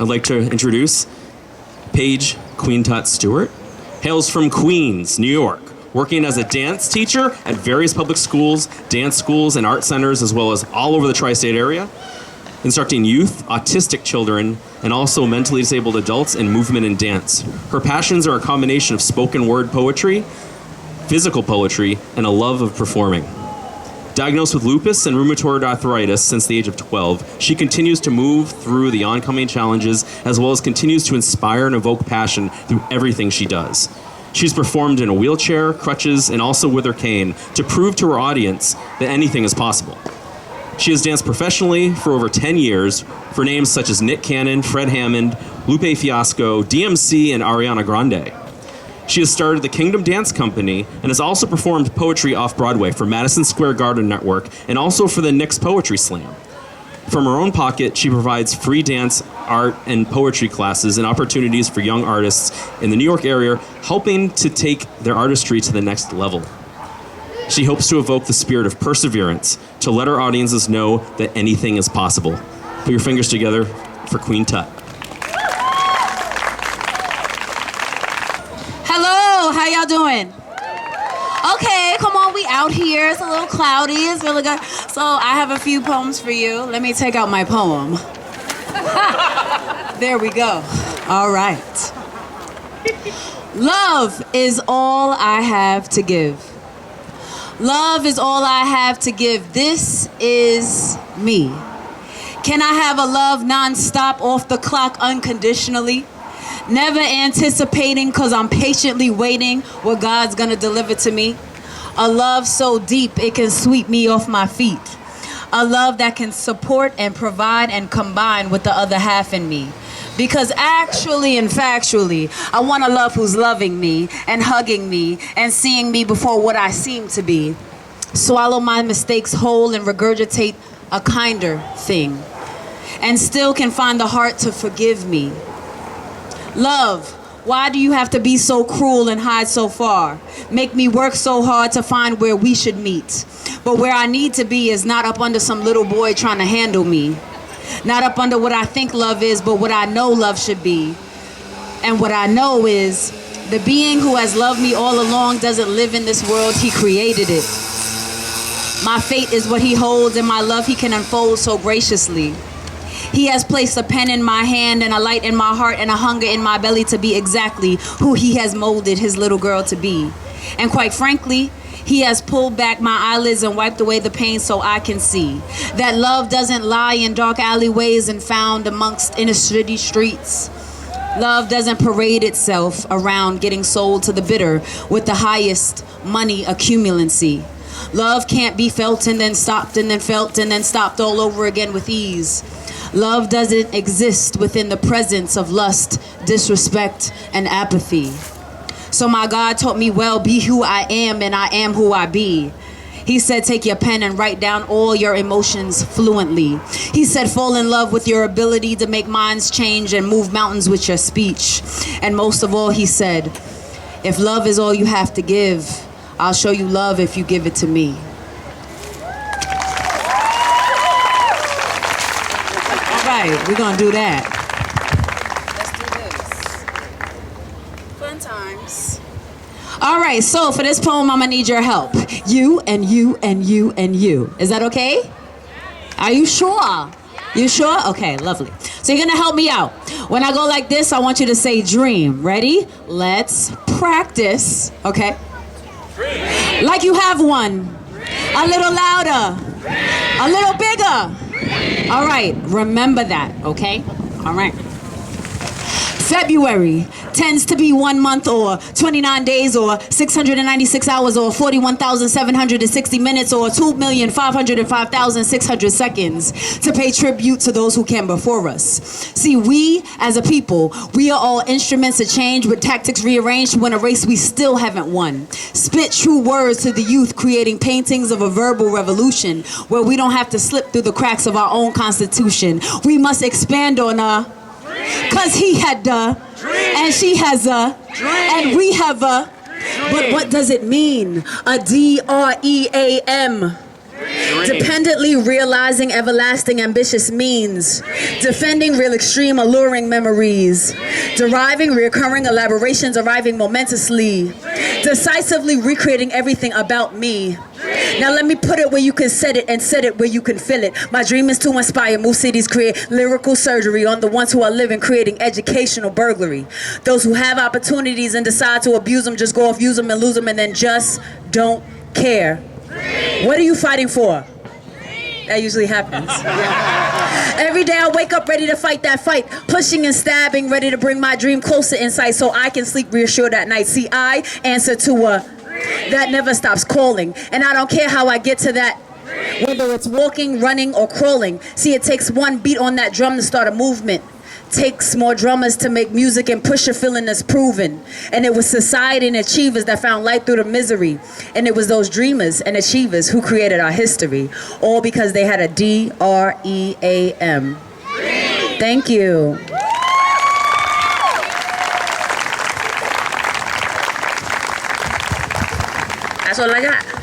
I'd like to introduce Paige Queen TuT Stewart. Hails from Queens, New York, working as a dance teacher at various public schools, dance schools, and art centers, as well as all over the tri-state area, instructing youth, autistic children, and also mentally disabled adults in movement and dance. Her passions are a combination of spoken word poetry, physical poetry, and a love of performing. Diagnosed with lupus and rheumatoid arthritis since the age of 12, she continues to move through the oncoming challenges as well as continues to inspire and evoke passion through everything she does. She's performed in a wheelchair, crutches, and also with her cane to prove to her audience that anything is possible. She has danced professionally for over 10 years for names such as Nick Cannon, Fred Hammond, Lupe Fiasco, DMC, and Ariana Grande. She has started the Kingdom Dance Company and has also performed poetry off-Broadway for Madison Square Garden Network and also for the Knicks Poetry Slam. From her own pocket, she provides free dance, art, and poetry classes and opportunities for young artists in the New York area, helping to take their artistry to the next level. She hopes to evoke the spirit of perseverance to let our audiences know that anything is possible. Put your fingers together for Queen TuT. Hello, how y'all doing? Okay, come on, we out here. It's a little cloudy, it's really good. So I have a few poems for you. Let me take out my poem. There we go. All right. Love is all I have to give. Love is all I have to give. This is me. Can I have a love non-stop, off the clock, unconditionally? Never anticipating, cause I'm patiently waiting what God's gonna deliver to me. A love so deep it can sweep me off my feet. A love that can support and provide and combine with the other half in me. Because actually and factually, I want a love who's loving me and hugging me and seeing me before what I seem to be. Swallow my mistakes whole and regurgitate a kinder thing. And still can find the heart to forgive me. Love, why do you have to be so cruel and hide so far? Make me work so hard to find where we should meet. But where I need to be is not up under some little boy trying to handle me. Not up under what I think love is, but what I know love should be. And what I know is the being who has loved me all along doesn't live in this world, he created it. My fate is what he holds, and my love he can unfold so graciously. He has placed a pen in my hand and a light in my heart and a hunger in my belly to be exactly who he has molded his little girl to be. And quite frankly, he has pulled back my eyelids and wiped away the pain so I can see that love doesn't lie in dark alleyways and found amongst inner city streets. Love doesn't parade itself around getting sold to the bitter with the highest money accumulancy. Love can't be felt and then stopped and then felt and then stopped all over again with ease. Love doesn't exist within the presence of lust, disrespect, and apathy. So my God taught me, well, be who I am, and I am who I be. He said, take your pen and write down all your emotions fluently. He said, fall in love with your ability to make minds change and move mountains with your speech. And most of all, he said, if love is all you have to give, I'll show you love if you give it to me. All right, we're gonna do that. All right, so for this poem, I'm gonna need your help. You and you and you and you. Is that okay? Are you sure? You sure? Okay, lovely. So you're gonna help me out. When I go like this, I want you to say dream. Ready? Let's practice, okay? Dream. Like you have one. Dream. A little louder. Dream. A little bigger. Dream. All right, remember that, okay? All right. February tends to be 1 month or 29 days or 696 hours or 41,760 minutes or 2,505,600 seconds to pay tribute to those who came before us. See, we as a people, we are all instruments of change with tactics rearranged to win a race we still haven't won. Spit true words to the youth, creating paintings of a verbal revolution where we don't have to slip through the cracks of our own constitution. We must expand on cause he had and she has and we have but what does it mean? A DREAM. Dependently realizing everlasting ambitious means. Defending real extreme alluring memories. Deriving reoccurring elaborations arriving momentously. Decisively recreating everything about me. Now let me put it where you can set it and set it where you can feel it. My dream is to inspire, move cities, create lyrical surgery on the ones who are living, creating educational burglary. Those who have opportunities and decide to abuse them, just go off, use them and lose them, and then just don't care. What are you fighting for? That usually happens. Every day I wake up ready to fight that fight, pushing and stabbing, ready to bring my dream closer in sight so I can sleep reassured at night. See, I answer to a that never stops calling, and I don't care how I get to that, whether it's walking, running, or crawling. See, it takes one beat on that drum to start a movement. Takes more drummers to make music, and push a feeling that's proven. And it was society and achievers that found light through the misery. And it was those dreamers and achievers who created our history, all because they had a DREAM. Thank you. That's all I got.